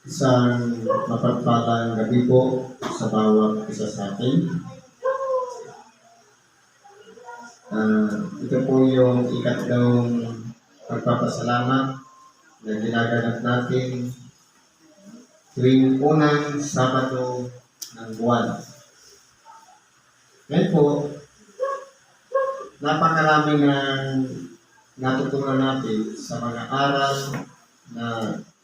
Isang mapagpalang gabi po sa bawat isa sa atin. Ito po yung ikatlong pagpapasalamat na ginaganap natin tuwing unang Sabado ng buwan. Ngayon po, napakarami ng natutunan natin sa mga aral na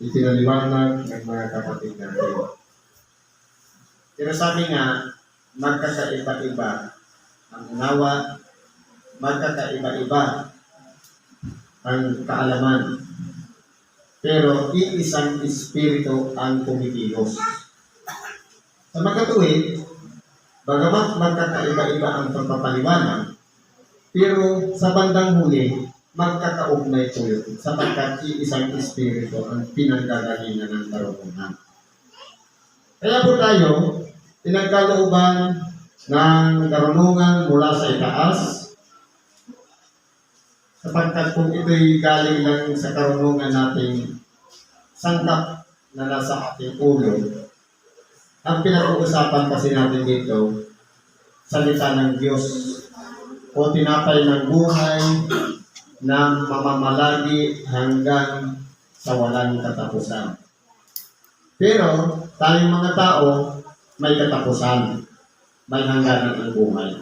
ipinaliwanag ng mga kapatid natin. Pero sabi nga, magkakaiba-iba ang unawa, magkakaiba-iba ang kaalaman. Pero iisang espiritu ang kumikilos. Sa magkatuwid, bagamat magkakaiba-iba ang pagpapaliwanag, pero sa bandang huli, magkakaugnay po yun sapagkat iisang espiritu ang pinanggagalingan ng karunungan. Kaya po tayo, pinagkalooban ng karunungan mula sa itaas, sapagkat kung ito'y galing lang sa karunungan nating sangkap na nasa ating ulo, ang pinag-uusapan kasi natin dito, salita ng Diyos o tinapay ng buhay na mamamalagi hanggang sa walang katapusan. Pero tayong mga tao may katapusan, may hangganan ang buhay.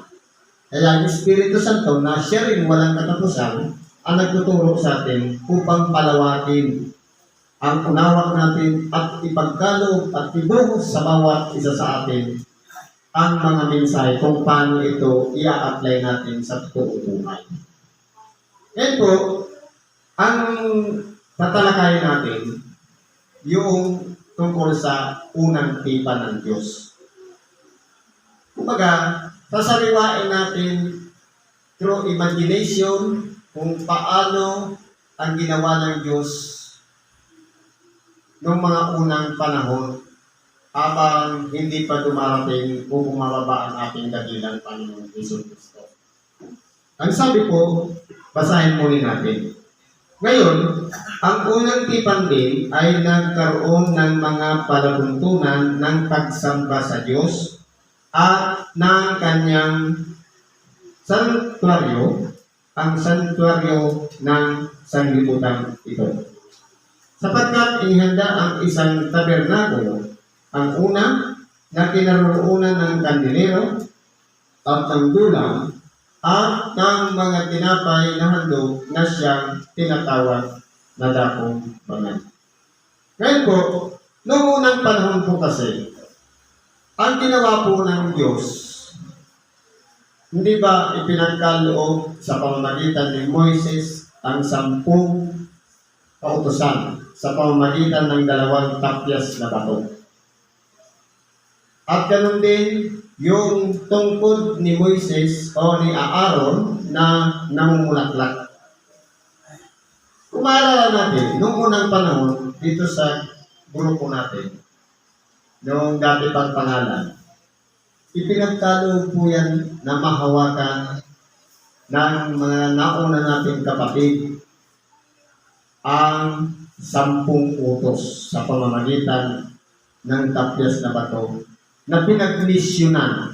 Kaya ang Espiritu Santo na siya rin walang katapusan ang nagtuturo sa atin upang palawakin ang unawa natin at ipagkaloob at ibuhos sa bawat isa sa atin ang mga mensahe kung paano ito i-apply natin sa totoong buhay. Ngayon po, ang tatalakayin natin yung tungkol sa unang tipan ng Diyos. Kumbaga, sasariwain natin through imagination kung paano ang ginawa ng Diyos noong mga unang panahon habang hindi pa dumarating o bumababa ang ating dakilang Panginoong Hesus Kristo. Ang sabi po, basahin muli natin. Ngayon, ang unang tipan din ay nagkaroon ng mga palatuntunan ng pagsamba sa Diyos at ng kanyang santuaryo, ang santuaryo ng sanglibutan ito. Sapagkat inihanda ang isang tabernakulo, ang una na kinaroroonan ng kandilero at ng dulang at ng mga tinapay na handog na siyang tinatawag na dakong banal. Ngayon po, noong unang panahon po kasi, ang ginawa po ng Diyos, hindi ba ipinagkaloob sa pamamagitan ni Moises ang 10 kautusan sa pamamagitan ng 2 tapyas na bato? At ganun din, yung tungkod ni Moises o ni Aaron na namumulaklak. Kung maalala natin, noong unang panahon, dito sa grupo natin, noong dati pang pangalan, ipinagkaloob po yan na mahawakan ng mga nauna nating kapatid ang 10 utos sa pamamagitan ng tapyas na bato na pinagmisyonan,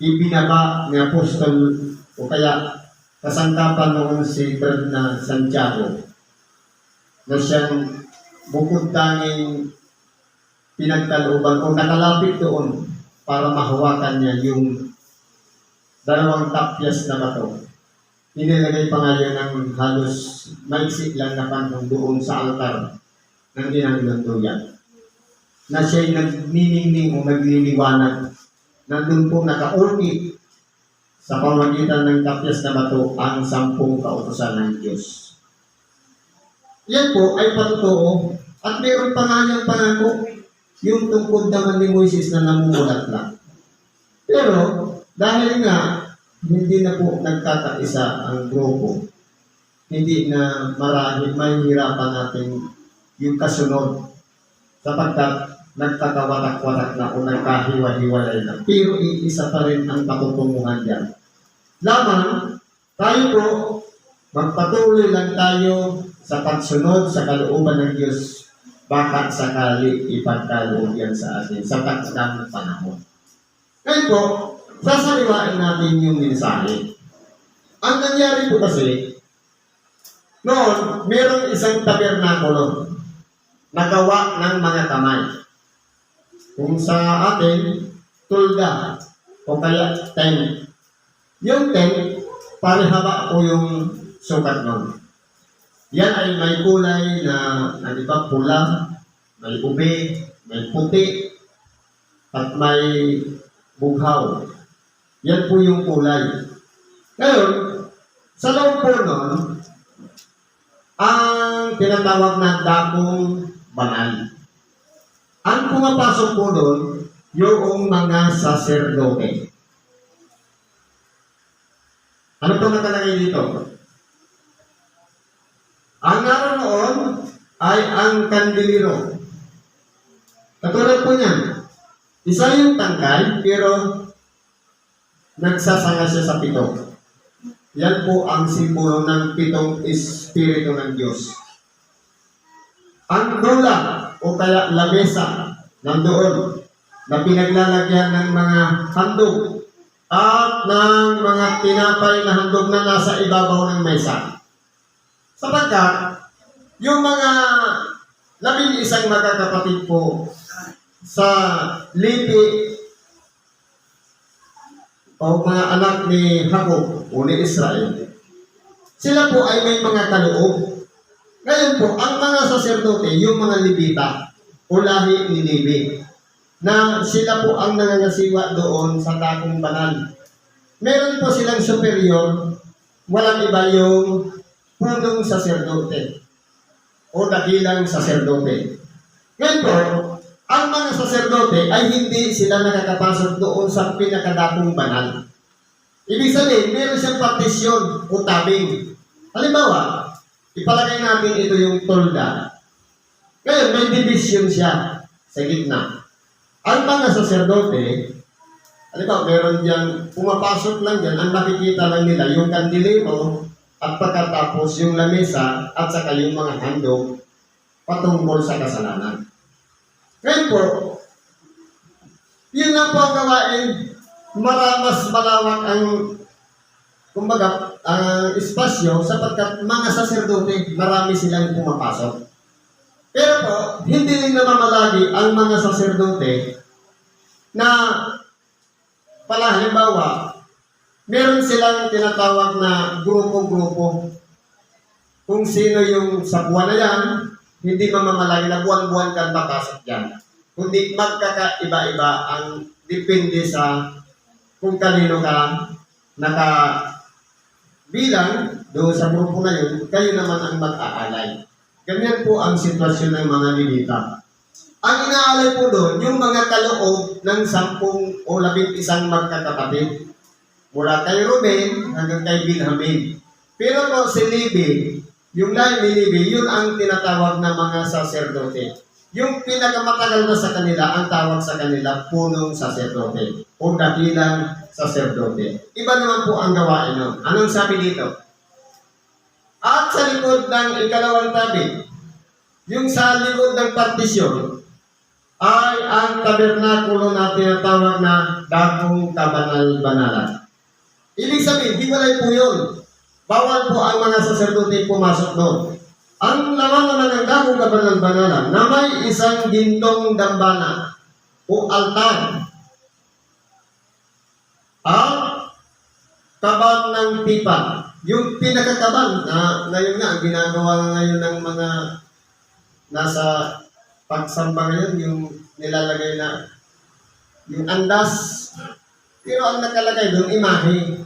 ibinaba ni Apostol o kaya kasangkapan noon si Brad na Santiago na siyang bukod tanging pinagkalooban o nakalapit doon para mahawakan niya yung 2 tapyas na bato. Inilagay pa nga yun ng halos maisip lang na panahon doon sa altar ng ginanunduyan na siya'y nagniningning o nagliliwanag. Nandun po nakaurki sa pamamagitan ng tapyas na bato ang 10 kautusan ng Diyos. Yan po ay patotoo at mayroon pa nga niyang pangako yung tungkod naman ni Moises na namumulatla. Pero dahil nga hindi na po nagkakaisa ang grupo, hindi na marahil mahihirapan natin yung kasunod sapagkat nagkakawatak-watak na o nagkahiwa-hiwalay na. Pero iisa pa rin ang patutunguhan dyan. Lamang, tayo po, magpatuloy lang tayo sa pagsunod sa kalooban ng Diyos baka sakali ipagkaloob yan sa atin sa takdang panahon. Ngayon po, sasaliwain natin yung mensahe. Ang nangyari po kasi, noon, mayroong isang tabernakulo na gawa ng mga kamay. Kung sa atin, tulda o kaya tent. Yung tent, parehaba po yung sukat nun. Yan ay may kulay na di ba, pula, may ube, may puti, at may bughaw. Yan po yung kulay. Ngayon, sa loob po nun, ang tinatawag na dakong banal. Ang pumapasok po doon, yung mga saserdote. Ano po nakalagay dito? Ang naroon ay ang kandilero. Katulad po niyan, isa yung tangkay, pero nagsasanga siya sa pito. Yan po ang simbolo ng pitong espiritu ng Diyos. Ang dula o kaya lamesa nandoon na pinaglalagyan ng mga handog at ng mga tinapay na handog na nasa ibabaw ng mesa. Sapagkat yung mga 11 magkakapatid po sa Lipi o mga anak ni Jacob o ni Israel, sila po ay may mga kaloob. Ngayon po, ang mga saserdote, yung mga Levita o lahi ni Levi, na sila po ang nangangasiwa doon sa dakong banal. Meron po silang superior, walang iba yung punong saserdote o dakilang saserdote. Ngayon po, ang mga saserdote ay hindi sila nakakapasok doon sa pinakadakong banal. Ibig sabihin, meron siyang partisyon o tabing. Halimbawa, ipalagay natin ito yung tolda. Ngayon, may division siya sa gitna. Ang mga saserdote, halimbawa, meron dyan, pumapasok lang dyan, ang nakikita lang nila yung kandilero at pagkatapos yung lamesa at saka yung mga handog patungkol sa kasalanan. Ngayon po, yun lang po ang gawain. Mas malawak ang, kumbaga, espasyo sapagkat mga saserdote, marami silang pumapasok. Pero po, hindi rin namamalagi ang mga saserdote na pala halimbawa, meron silang tinatawag na grupo-grupo. Kung sino yung sa buwan na yan, hindi mamamalagi na buwan-buwan kang makasok dyan. Kundi magkakaiba-iba ang depende sa kung kanino ka nakabilang doon sa grupo na yun, kayo naman ang mag-aalay. Ganyan po ang sitwasyon ng mga Levita. Ang inaalay po doon, yung mga kaloob ng 10 o 11 magkakapatid. Mula kay Ruben hanggang kay Benjamin. Pero po si Levi, yung lahi ni Levi, yun ang tinatawag na mga saserdote. Yung pinakamatagal na sa kanila, ang tawag sa kanila, punong saserdote o dakilang saserdote. Iba naman po ang gawain nun. Anong sabi dito? At sa likod ng ikalawang tabi, yung sa likod ng partisyon, ay ang tabernakulo na tinatawag na dakong kabanal-banalan. Ibig sabihin, di walay po yun. Bawal po ang mga saserdote pumasok doon. Ang laman naman ng dakong kabanal-banalan na may isang gintong dambana o altar at kaban ng tipan. Yung pinakakaban na ngayon nga, ginagawa ngayon ng mga nasa pagsamba ngayon, yung nilalagay na yung andas. Pero ang nakalagay doon, imahe.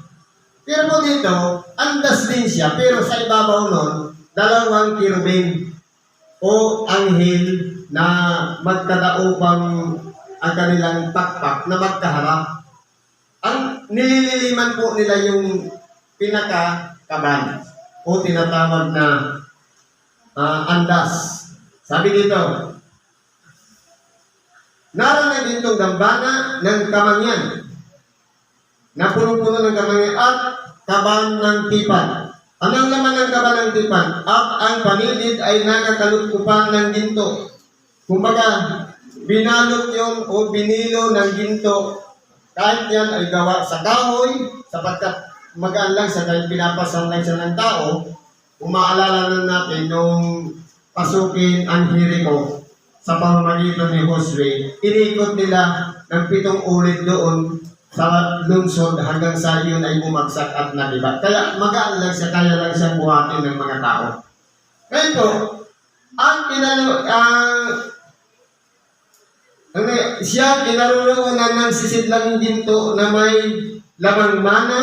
Pero po dito, andas din siya, pero sa ibabaw nun, 2 kirubin o anghel na magkadaupang ang kanilang pakpak na magkaharap. Ang nilililiman po nila yung pinaka-kaban o tinatawag na andas. Sabi dito, naroon na ditong gambana ng kamangyan na punong-puno ng kamangyan at kaban ng tipan. Anong laman ng kaban ng tipan? At ang panilid ay nakakalutkupan ng ginto Kumbaga, binalot yun o binilo ng ginto, kahit yan ay gawa sa kahoy, sapagkat magaan lang sa kahit pinapasan lang siya ng tao. Kung maalala na natin nung pasukin ang Jericho sa pamamagitan ni Josue, inikot nila ng 7 ulit doon sa lungsod hanggang sa yun ay bumagsak at nagiba. Kaya magaan lang siya, kaya lang siya buhatin ng mga tao. Ngayon po, siya kinaroroonan ng sisidlang ginto na may lamang mana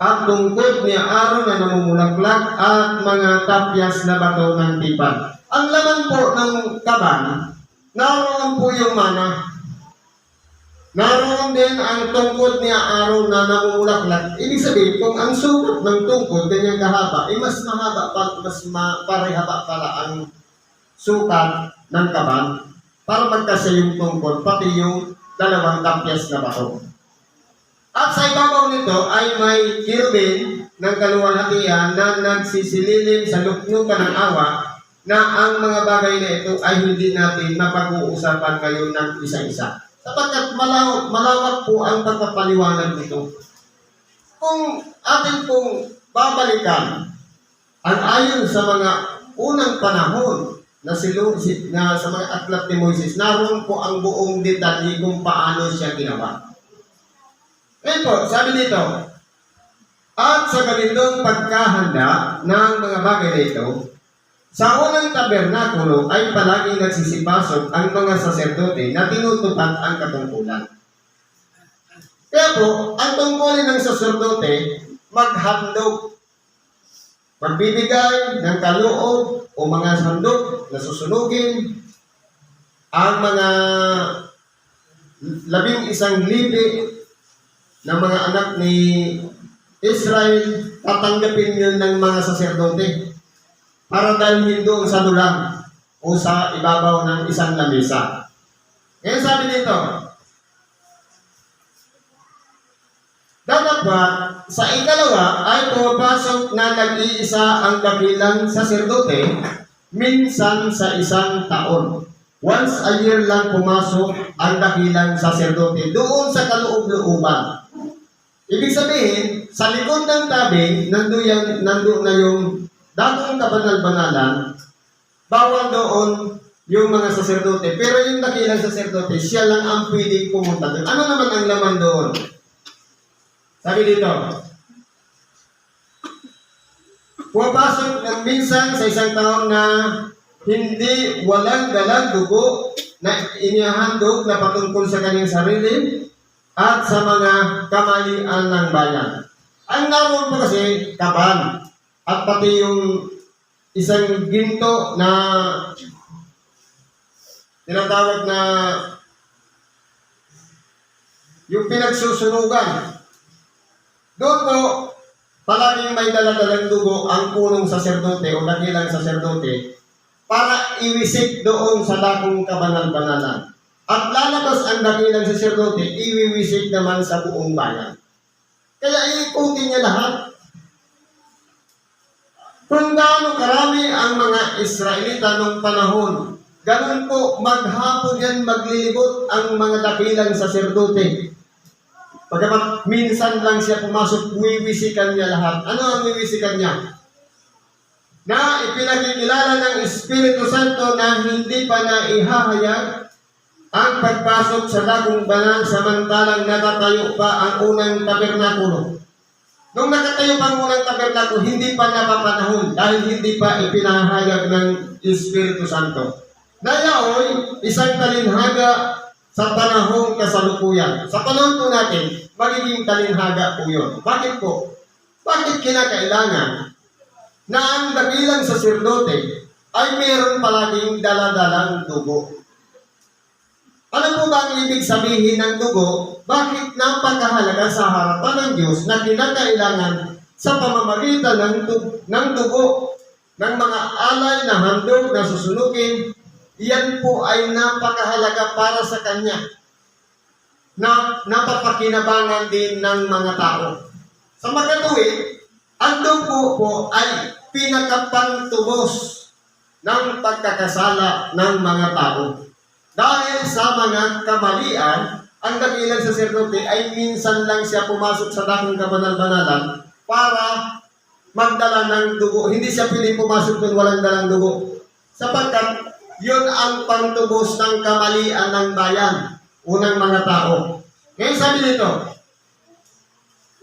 at tungkod ni Aaron na namumulaklak at mga tapyas na bato ng tipan. Ang laman po ng kaban, naroon po yung mana. Naroon din ang tungkod ni Aaron na namumulaklak. Ibig sabihin, kung ang sukat ng tungkod ganyan kahaba, mas mahaba pa, parehaba pala ang sukat ng kaban para magkasya yung tungkod, pati yung dalawang tapyas na bato. At sa ibabaw nito ay may kirubin ng kaluwalhatian na nagsisililim sa luklukan ng awa na ang mga bagay na ito ay hindi natin mapag-uusapan ngayon ng isa-isa. Sapagkat malawak po ang pagpapaliwanag nito. Kung atin pong babalikan ang ayon sa mga unang panahon na sa mga aklat ni Moises, naroon po ang buong detalye kung paano siya ginawa. Ngayon po, sabi dito, at sa ganitong pagkahanda ng mga bagay na ito, sa unang tabernakulo ay palaging nagsisipasok ang mga saserdote na tinutupad ang katungkulan. Kaya po, ang tungkulin ng saserdote, maghandog, magbibigay ng kaloob o mga handog na susunugin, ang mga 11 lipi ng mga anak ni Israel, tatanggapin yun ng mga saserdote para dalhin doon sa dulang o sa ibabaw ng isang lamesa. Ngayon sabi dito, dapat sa ikalawa ay pumapasok na nag-iisa ang kabilang saserdote minsan sa isang taon. Once a year lang pumasok ang dakilang saserdote doon sa kaloob-looban. Ibig sabihin, sa likod ng tabi, nandun na yung dakong kabanal-banalan, bawal doon yung mga saserdote. Pero yung dakilang saserdote, siya lang ang pwedeng pumunta doon. Ano naman ang laman doon? Sabi dito, pumapasok ng minsan sa isang taon na hindi walang dalang dugo na inihandog na patungkol sa kanyang sarili at sa mga kamalian ng bayan. Ang naroon po kasi kaban at pati yung isang ginto na tinatawag na yung pinagsusunugan. Doon po, palaging may daladalang dugo ang punong saserdote o dakilang saserdote para iwisik doon sa dakong kabanal-banalan. At lalabas ang dakilang saserdote, iwiwisik naman sa buong bayan. Kaya iikutin niya lahat. Kung gaano karami ang mga Israelita noong panahon, ganun po maghapon yan maglilibot ang mga dakilang saserdote. Pagkamat minsan lang siya pumasok, wiwisikan niya lahat. Ano ang wiwisikan niya? Na ipinakikilala ng Espiritu Santo na hindi pa naihahayag ang pagpasok sa dakong banal samantalang natatayo pa ang unang tabernakulo. Nung nakatayo pa ang unang tabernakulo, hindi pa napapanahon dahil hindi pa ipinahayag ng Espiritu Santo. Nayaoy, isang talinhaga sa panahong kasalukuyan. Sa panahon po natin, magiging talinhaga po yun. Bakit po? Bakit kinakailangan na ang dakilang saserdote ay mayroon palaging daladalang dugo? Ano po ba ang ibig sabihin ng dugo? Bakit napakahalaga sa harapan ng Diyos na kinakailangan sa pamamagitan ng dugo ng mga alay na handog na susunugin? Yan po ay napakahalaga para sa Kanya na napapakinabangan din ng mga tao. Sa makatuwid, ang dugo po ay pinakapantubos ng pagkakasala ng mga tao. Dahil sa mga kamalian, ang dakilang saserdote ay minsan lang siya pumasok sa dakong kabanal-banalan para magdala ng dugo. Hindi siya pwede pumasok doon walang dalang dugo. Sapagkat yun ang pantubos ng kamalian ng bayan, unang mga tao. Ngayon sabi nito,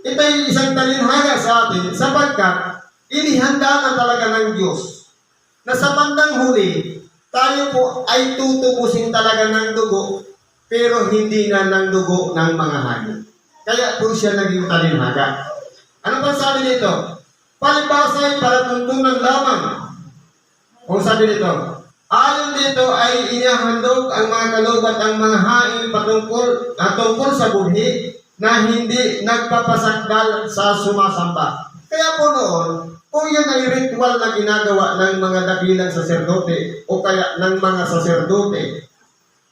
ito ay isang talinhaga sa atin sapagkat inihanda na talaga ng Diyos na sa bandang huli, tayo po ay tutubusin talaga ng dugo, pero hindi na ng dugo ng mga hayop. Kaya po siya naging talinhaga. Ano pa sabi nito? Palibasa ay palatuntunan lamang. Kung sabi nito, ayon dito ay inihandog ang mga kalubat ang mga hain tungkol sa buhi na hindi nagpapasakdal sa sumasamba. Kaya po noon, kung yan ay ritual na ginagawa ng mga dakilang saserdote o kaya ng mga saserdote,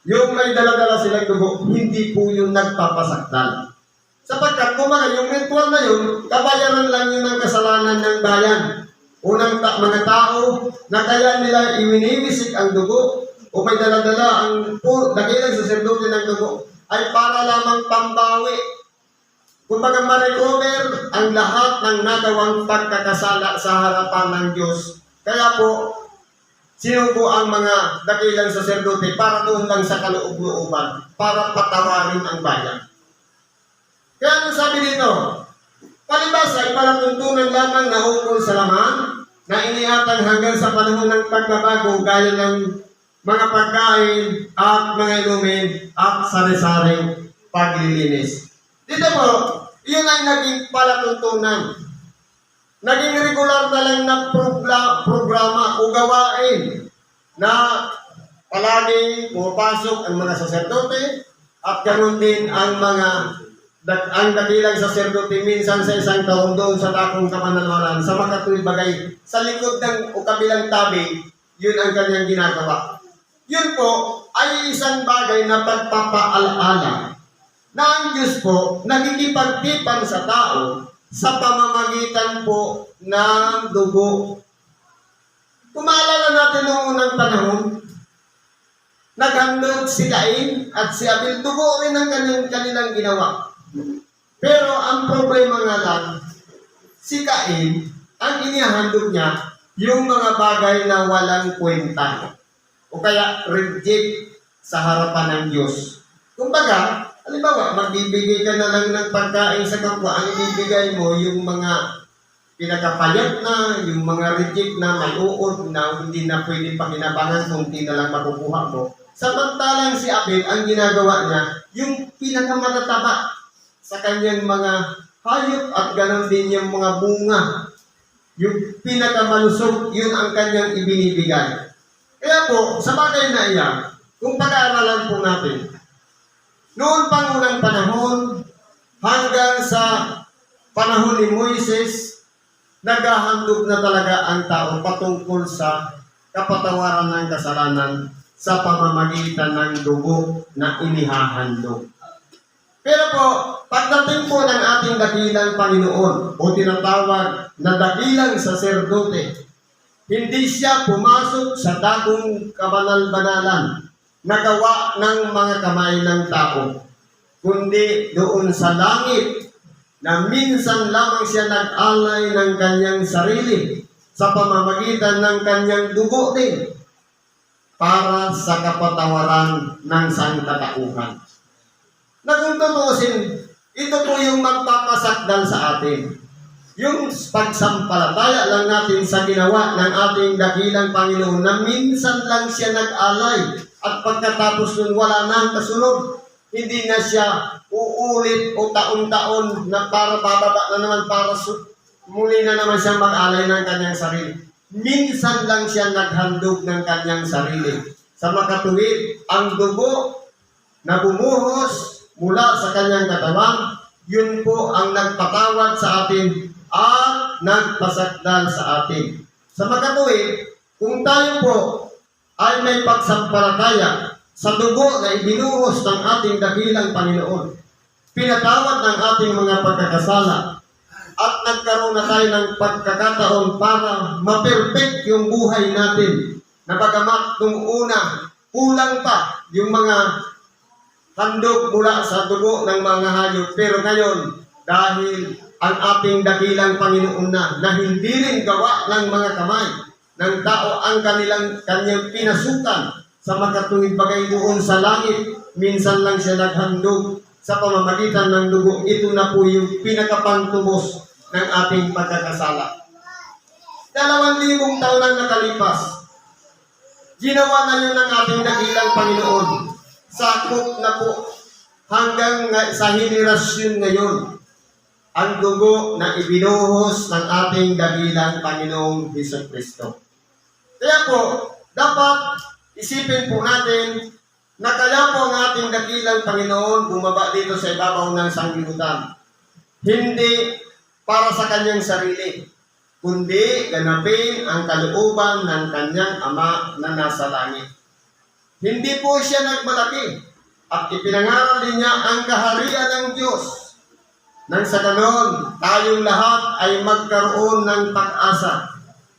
yung may daladala silang dugo, hindi po yung nagpapasakdal. Sapagkat kumaga yung ritual na yun, kabayaran lang yun ng kasalanan ng bayan. Unang mga tao na kaya nila iwiniwisik ang dugo o may daladala ang dakilang saserdote ng dugo ay para lamang pambawi. Kumbaga ma-recover ang lahat ng nagawang pagkakasala sa harapan ng Diyos. Kaya po, sinubo ang mga dakilang saserdote para doon lang sa kaloob-looban, para patawarin ang bayan. Kaya ano sabi dito? Palibasa ay palatuntunan lamang na ukol sa laman na iniatang hanggang sa panahon ng pagbabago gaya ng mga pagkain at mga inumin at sari-saring paglilinis. Dito po, yun ay naging palatuntunan. Naging regular na lang na programa o gawain na palaging pumapasok ang mga saserdote at ganoon din ang dakilang saserdote minsan sa isang taon doon sa dakong kapanalwaran sa makatuwid bagay sa likod ng o kabilang tabi, yun ang kanyang ginagawa. Yun po ay isang bagay na pagpapaalaala na ang Diyos po nagkikipagtipan sa tao sa pamamagitan po ng dugo. Kung maalala natin noong unang panahon, naghandog si Cain at si Abel, dugo rin ang kanilang ginawa. Pero ang problema nga lang, si Cain, ang inihandog niya, yung mga bagay na walang kwenta o kaya reject sa harapan ng Diyos. Kumbaga, halimbawa, magbibigay ka na lang ng pagkain sa kapwa, ang ibibigay mo yung mga pinakapayat na, yung mga reject na may uod na hindi na pwede pakinabangan kung hindi na lang makukuha mo. Samantalang si Abel, ang ginagawa niya, yung pinakamatataba sa kanyang mga hayop at ganon din yung mga bunga. Yung pinakamalusog, yun ang kanyang ibinibigay. Kaya po, sa bagay na iyan, kung pag-aaralan po natin, noon pang unang panahon, hanggang sa panahon ni Moises, naghahandog na talaga ang tao patungkol sa kapatawaran ng kasalanan sa pamamagitan ng dugo na inihahandog. Pero po, pagdating po ng ating dakilang Panginoon o tinatawag na dakilang saserdote, hindi siya pumasok sa dakong kabanal-banalan na gawa ng mga kamay ng tao, kundi doon sa langit na minsan lamang siya nag-alay ng kanyang sarili sa pamamagitan ng kanyang dugo din para sa kapatawaran ng sangkatauhan. Na kung tutusin, ito po yung magpapasakdal sa atin. Yung pagsampalataya lang natin sa ginawa ng ating dakilang Panginoon na minsan lang siya nag-alay at pagkatapos nun wala na ang kasunod. Hindi na siya uulit o taon-taon na para bababa na naman para muli na naman siya mag-alay ng kanyang sarili. Minsan lang siya naghandog ng kanyang sarili. Sa makatuwid, ang dugo na bumuhos mula sa kanyang katawan, yun po ang nagpatawad sa atin at nagpasakdal sa atin. Sa makatuwid, kung tayo po ay may pagsampalataya sa dugo na ibinuhos ng ating dakilang Panginoon, pinatawad ng ating mga pagkakasala, at nagkaroon na tayo ng pagkakataon para ma-perfect yung buhay natin, na bagamat nung una kulang pa yung mga handog mula sa dugo ng mga hayop. Pero ngayon, dahil ang ating dakilang Panginoon na hindi rin gawa ng mga kamay ng tao ang kanyang pinasukan sa makatuwid bagay doon sa langit, minsan lang siya naghandog sa pamamagitan ng dugo. Ito na po yung pinakapantubos ng ating pagkakasala. 2,000 taon ang nakalipas, ginawa na yun ng ating dakilang Panginoon. Sakop na po hanggang sa henerasyon ngayon ang dugo na ibinuhos ng ating dakilang Panginoong Hesukristo. Kaya po, dapat isipin po natin na kaya po ang ating dakilang Panginoon bumaba dito sa ibabaw ng sanglibutan. Hindi para sa kanyang sarili, kundi ganapin ang kalooban ng kanyang Ama na nasa langit. Hindi po siya nagmalaki at ipinangaral din niya ang kaharian ng Diyos. Nang sa ganon, tayong lahat ay magkaroon ng pag-asa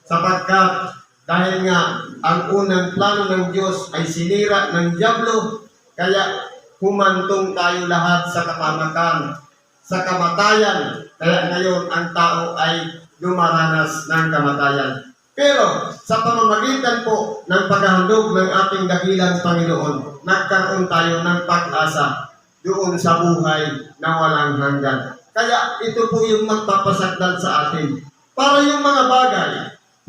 sapagkat dahil nga ang unang plano ng Diyos ay sinira ng dyablo, kaya humantong tayo lahat sa kapamakan, sa kamatayan. Kaya ngayon ang tao ay dumaranas ng kamatayan. Pero sa pamamagitan po ng paghahandog ng ating dakilang Panginoon, nagkaroon tayo ng pag-asa doon sa buhay na walang hanggan. Kaya ito po yung magpapasakdal sa atin. Para yung mga bagay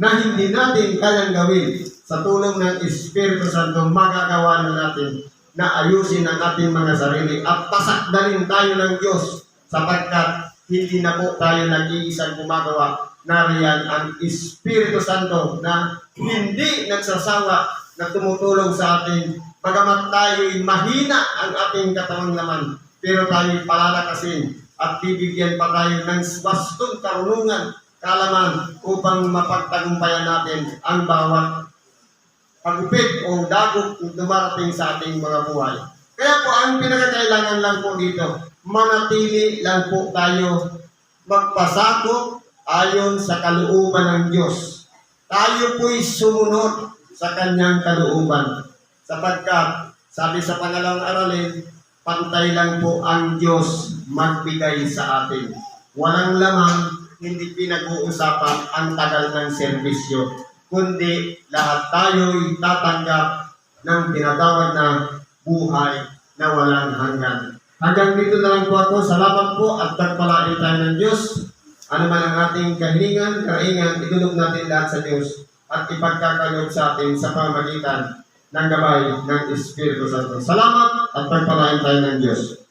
na hindi natin kayang gawin, sa tulong ng Espiritu Santo, magagawa na natin na ayusin ang ating mga sarili at pasakdalin tayo ng Diyos sapagkat hindi na po tayo nag-iisang gumagawa. Nariyan ang Espiritu Santo na hindi nagsasawa na tumutulong sa atin. Bagamat tayo'y mahina ang ating katawang laman, pero tayo'y palalakasin at bibigyan pa tayo ng bastong karunungan, kaalaman upang mapagtagumpayan natin ang bawat pagupit o dagok na dumarating sa ating mga buhay. Kaya po ang pinakakailangan lang po dito, manatili lang po tayo magpasakop ayon sa kalooban ng Diyos. Tayo po'y sumunod sa kanyang kalooban. Sapagkat, sabi sa pangalawang aralin, pantay lang po ang Diyos magbigay sa atin. Walang lamang, hindi pinag-uusapan ang tagal ng serbisyo, kundi lahat tayo'y tatanggap ng tinatawag na buhay na walang hanggan. Hanggang dito na lang po ako. Salamat po at pagpalain tayo ng Diyos. Ano man ang ating kahilingan, karaingan, idulog natin lahat sa Diyos at ipagkakaloob sa atin sa pamamagitan ng gabay ng Espiritu Santo. Salamat at pagpalain tayo ng Diyos.